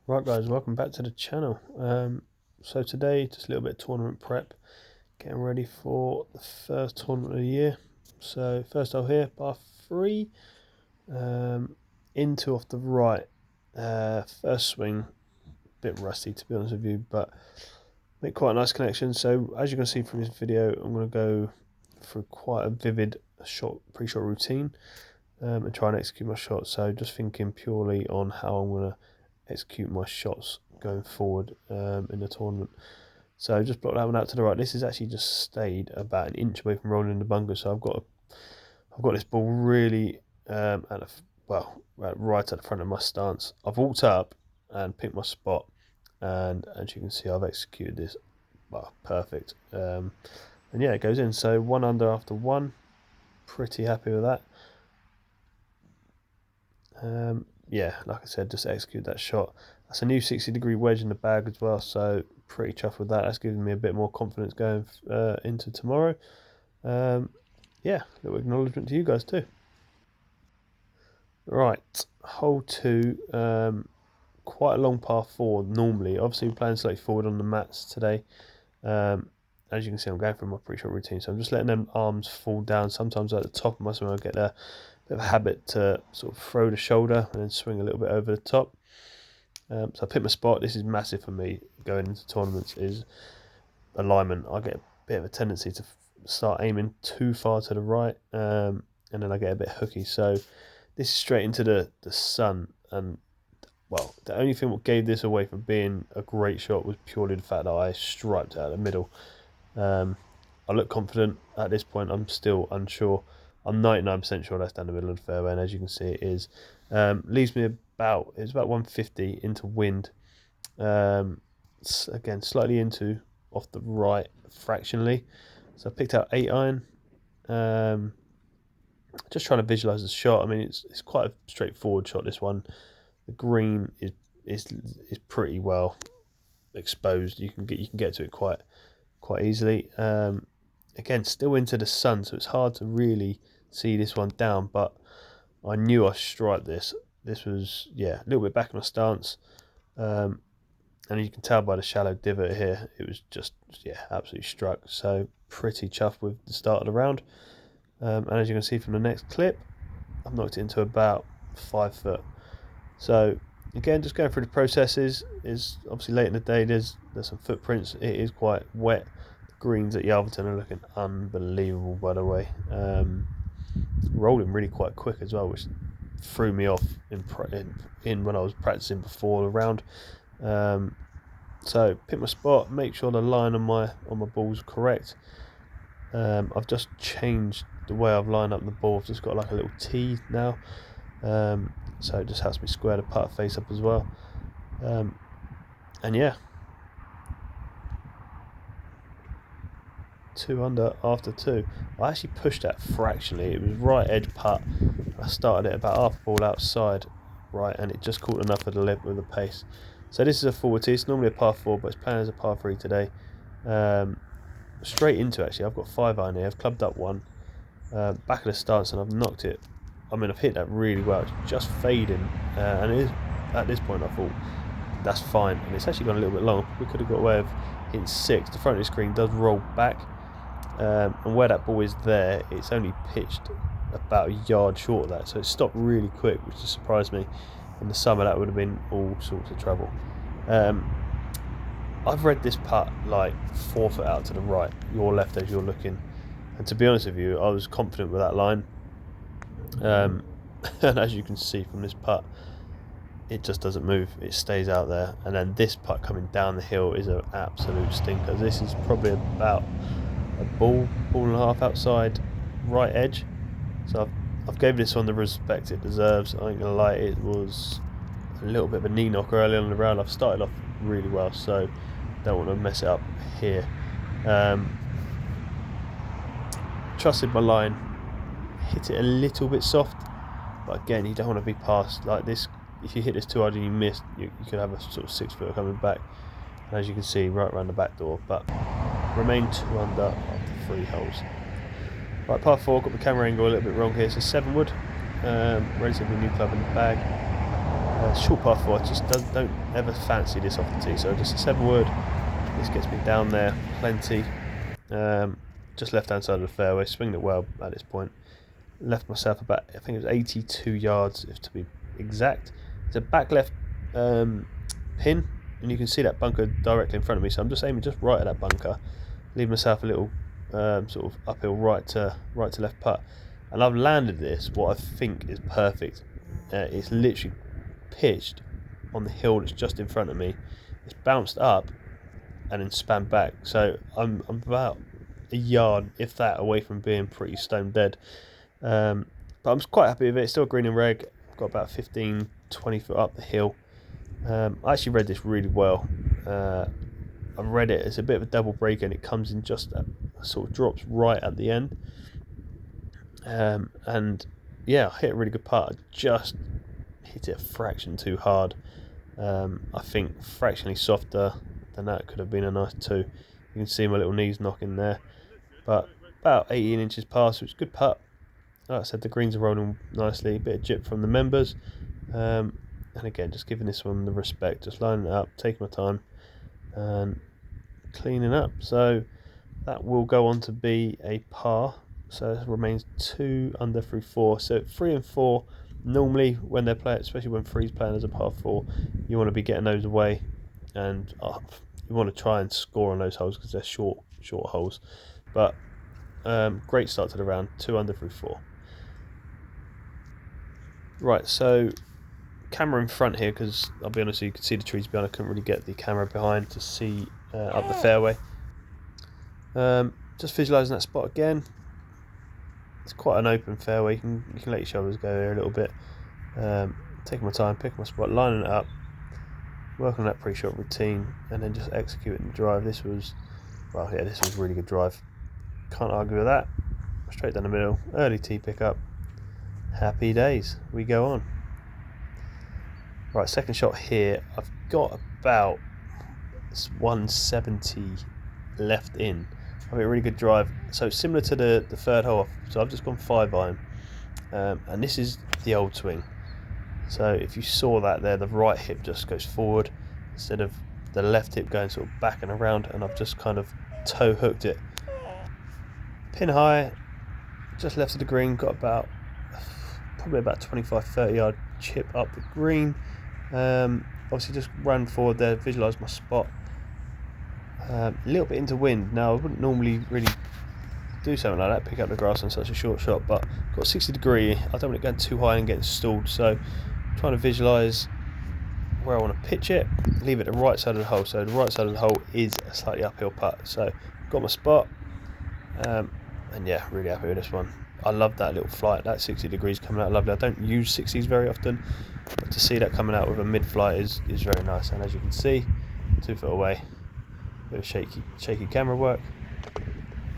Right guys, welcome back to the channel. So today, just a little bit of tournament prep, getting ready for the first tournament of the year. So first hole here, par 3, into off the right. First swing, bit rusty to be honest with you, but make quite a nice connection. So as you can see from this video, I'm going to go through quite a vivid pre-shot routine and try and execute my shot. So just thinking purely on how I'm going to execute my shots going forward in the tournament. So just block that one out to the right. This has actually just stayed about an inch away from rolling in the bunker. So I've got this ball really right at the front of my stance. I've walked up and picked my spot, and as you can see, I've executed this perfect. And yeah, it goes in. So 1 under after 1. Pretty happy with that. Yeah, like I said, just execute that shot. That's a new 60-degree wedge in the bag as well, so pretty chuffed with that. That's giving me a bit more confidence going into tomorrow. Yeah, a little acknowledgement to you guys too. Right, hole 2, quite a long par 4 normally. Obviously we're playing slightly forward on the mats today. As you can see, I'm going through my pre-shot routine, so I'm just letting them arms fall down. Sometimes at the top of my swing I get a bit of a habit to sort of throw the shoulder and then swing a little bit over the top. So I pick my spot. This is massive for me going into tournaments, is alignment. I get a bit of a tendency to start aiming too far to the right, and then I get a bit hooky. So this is straight into the sun, and well, the only thing that gave this away from being a great shot was purely the fact that I striped out the middle. I look confident at this point. I'm still unsure. I'm 99% sure that's down the middle of the fairway, and as you can see, it is. Leaves me it's about 150 into wind. Again, slightly into off the right fractionally. So I picked out 8 iron. Just trying to visualize the shot. I mean, it's quite a straightforward shot. This one, the green is pretty well exposed. You can get to it quite easily. Again, still into the sun, so it's hard to really see this one down, but I knew I striped this. This was, yeah, a little bit back in my stance, and you can tell by the shallow divot here, it was just, yeah, absolutely struck. So pretty chuffed with the start of the round. And as you can see from the next clip, I've knocked it into about 5 foot. So again, just going through the processes. Is obviously late in the day, there's some footprints. It is quite wet. The greens at Yalverton are looking unbelievable, by the way. Rolling really quite quick as well, which threw me off in when I was practicing before the round. So pick my spot, make sure the line on my ball's correct. I've just changed the way I've lined up the ball. I've just got like a little T now, so it just helps me square the putt face up as well. And yeah, 2 under after 2. I actually pushed that fractionally. It was right edge putt. I started it about half a ball outside, right, and it just caught enough of the lip with the pace. So this is a forward tee. It's normally a par 4, but it's playing as a par 3 today. Straight into, actually, I've got 5 iron here. I've clubbed up 1, back of the stance, and I've knocked it. I mean, I've hit that really well. It's just fading, and it is, at this point I thought that's fine, and it's actually gone a little bit long. We could have got away with hitting 6. The front of the screen does roll back, and where that ball is there, it's only pitched about a yard short of that, so it stopped really quick, which just surprised me. In the summer that would have been all sorts of trouble. I've read this putt like 4 foot out to the right, your left as you're looking, and to be honest with you, I was confident with that line. And as you can see from this putt, it just doesn't move. It stays out there. And then this putt coming down the hill is an absolute stinker. This is probably about a ball and a half outside right edge. So I've gave this one the respect it deserves. I ain't gonna lie, it was a little bit of a knee knocker early on in the round. I've started off really well, so don't want to mess it up here. Trusted my line, hit it a little bit soft, but again, you don't want to be past like this. If you hit this too hard and you miss, you could have a sort of 6 footer coming back, and as you can see, right around the back door. But remain 2 under after 3 holes. Right, par 4, got the camera angle a little bit wrong here. So 7 wood, relatively new club in the bag. Short par 4, I just don't ever fancy this off the tee, so just a 7 wood. This gets me down there plenty. Just left hand side of the fairway, swinged it well at this point. Left myself about, I think it was 82 yards if to be exact. It's a back left pin, and you can see that bunker directly in front of me, so I'm just aiming just right at that bunker, leave myself a little sort of uphill right to left putt, and I've landed this what I think is perfect. It's literally pitched on the hill that's just in front of me. It's bounced up and then spun back, so I'm about a yard, if that, away from being pretty stone dead. But I'm quite happy with it. It's still green and reg. I've got about 15-20 foot up the hill. I actually read this really well. I've read it. It's a bit of a double breaker, and it comes in just sort of drops right at the end. And yeah, I hit a really good putt. I just hit it a fraction too hard. I think fractionally softer than that could have been a nice 2. You can see my little knees knocking there, but about 18 inches past, which is a good putt. Like I said, the greens are rolling nicely. A bit of jip from the members, and again, just giving this one the respect, just lining it up, taking my time, and cleaning up. So that will go on to be a par. So it remains 2 under through 4. So 3 and 4. Normally, when they're playing, especially when 3's playing as a par 4, you want to be getting those away, and you want to try and score on those holes because they're short holes. But great start to the round. 2 under through 4. Right, so camera in front here, because I'll be honest, you can see the trees behind. I couldn't really get the camera behind to see up the fairway. Just visualising that spot again. It's quite an open fairway. You can let your shoulders go here a little bit. Taking my time, picking my spot, lining it up, working on that pre-shot routine, and then just executing the drive. This was a really good drive. Can't argue with that. Straight down the middle, early tee pickup. Happy days. We go on. Right, second shot here. I've got about 170 left in. I mean, a really good drive. So similar to the third hole. So I've just gone 5 iron, and this is the old swing. So if you saw that there, the right hip just goes forward instead of the left hip going sort of back and around, and I've just kind of toe hooked it. Pin high, just left of the green, got probably about 25-30 yard chip up the green. Obviously just ran forward there, visualised my spot. A little bit into wind. Now I wouldn't normally really do something like that, pick up the grass on such a short shot, but got 60 degree. I don't want it going too high and getting stalled, so I'm trying to visualise where I want to pitch it, leave it the right side of the hole. So the right side of the hole is a slightly uphill putt. So got my spot, and yeah, really happy with this one. I love that little flight, that 60 degrees coming out lovely. I don't use 60s very often, but to see that coming out with a mid-flight is very nice. And as you can see, 2 foot away, bit of shaky camera work.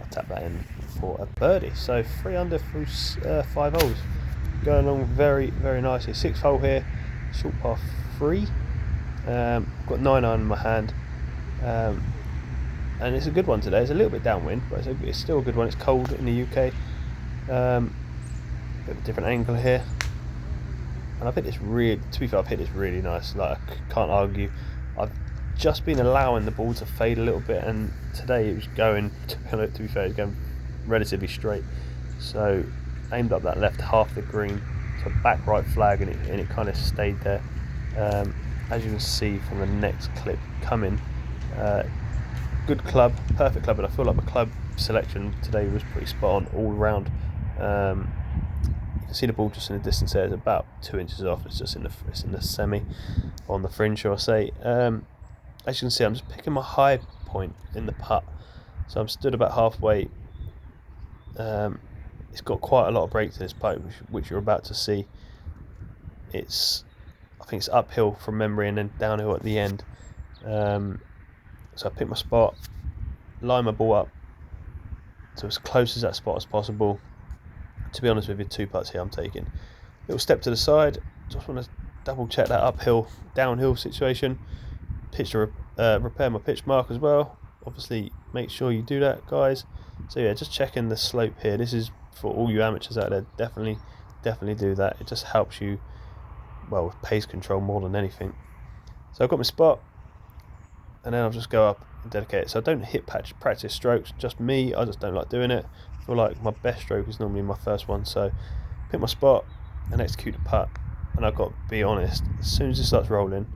I'll tap that in for a birdie. So 3 under through 5 holes, going along very nicely. 6th hole here, short par 3. Got 9 iron in my hand, and it's a good one today. It's a little bit downwind, but it's still a good one. It's cold in the UK. Bit of a different angle here, and I've hit this really nice. Like, I can't argue. I've just been allowing the ball to fade a little bit, and today it was going, to be fair, it's going relatively straight. So aimed up that left half the green to back right flag, and it kind of stayed there. As you can see from the next clip coming, good club, perfect club, and I feel like my club selection today was pretty spot on all round. You can see the ball just in the distance there. It's about 2 inches off. It's just in the semi, on the fringe, shall I say. As you can see, I'm just picking my high point in the putt, so I'm stood about halfway. It's got quite a lot of break to this putt, which you're about to see. I think it's uphill from memory and then downhill at the end. So I pick my spot, line my ball up to as close as that spot as possible. To be honest with you, 2 putts here I'm taking. Little step to the side, just want to double check that downhill situation. Pitch to repair my pitch mark as well. Obviously make sure you do that, guys. So yeah, just checking the slope here. This is for all you amateurs out there. Definitely do that. It just helps you well, with pace control more than anything. So I've got my spot, and then I'll just go up and dedicate it. So I don't hit practice strokes, just me, I just don't like doing it. I feel like my best stroke is normally my first one, so pick my spot and execute the putt. And I've got to be honest, as soon as it starts rolling,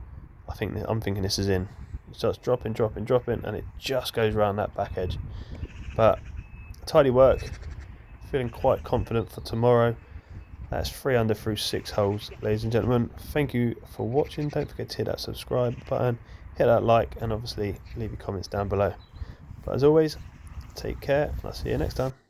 I'm thinking this is in. It starts dropping, and it just goes around that back edge. But tidy work, feeling quite confident for tomorrow. That's 3 under through 6 holes, ladies and gentlemen. Thank you for watching. Don't forget to hit that subscribe button, hit that like, and obviously leave your comments down below. But as always, take care, and I'll see you next time.